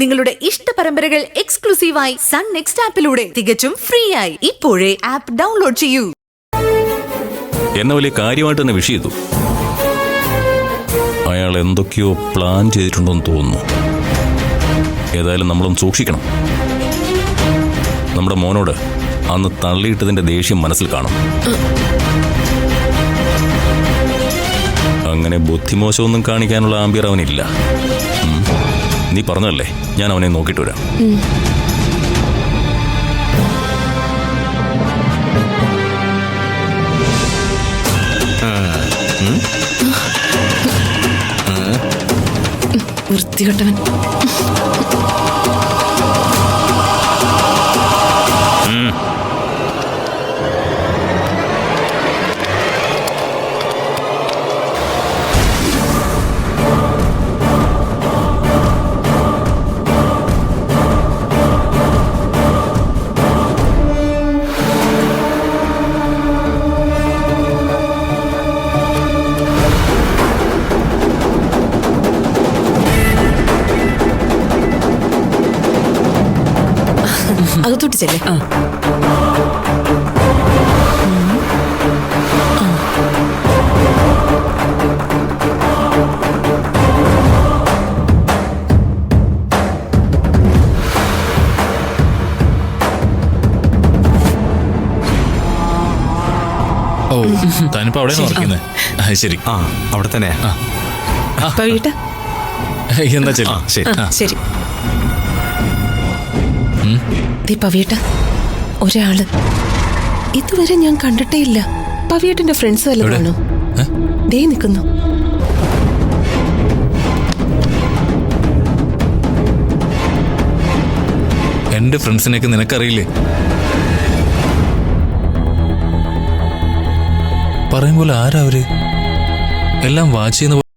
നിങ്ങളുടെ ഇഷ്ട പരമ്പരകൾ എക്സ്ക്ലൂസീവായി സൺ നെക്സ്റ്റ് ആപ്പിലൂടെ തികച്ചും ഫ്രീ ആയി ഇപ്പോഴേ ആപ്പ് ഡൗൺലോഡ് ചെയ്യൂ. എന്നെ വലിയ കാര്യമായിട്ട് തന്നെ വിഷ് ചെയ്തു. അയാൾ എന്തൊക്കെയോ പ്ലാൻ ചെയ്തിട്ടുണ്ടെന്ന് തോന്നുന്നു. ഏതായാലും നമ്മളൊന്ന് സൂക്ഷിക്കണം. നമ്മുടെ മോനോട് അന്ന് തള്ളിയിട്ടതിന്റെ ദേഷ്യം മനസ്സിൽ കാണും. അങ്ങനെ ബുദ്ധിമോശമൊന്നും കാണിക്കാനുള്ള ആംബിയർ അവനില്ല. നീ പറഞ്ഞതല്ലേ, ഞാൻ അവനെ നോക്കിയിട്ട് വരാം. വൃത്തികെട്ടവൻ. അകത്തോട്ട് ചെല്ലേ. ഓ, താനിപ്പോ അവിടെ നോക്കുന്നത്? ശരി, അവിടെ തന്നെ. എന്താ ശരി. പവിയേട്ട, ഒരാള് ഇതുവരെ ഞാൻ കണ്ടിട്ടേ ഇല്ല. പവിയേട്ടന്റെ ഫ്രണ്ട്സ് വല്ലതാണോ? ദേ നിൽക്കുന്നു. എന്റെ ഫ്രണ്ട്സിനെയൊക്കെ നിനക്കറിയില്ലേ? പറയും പോലെ ആരാ അവര്? എല്ലാം വാച്ച് ചെയ്യുന്ന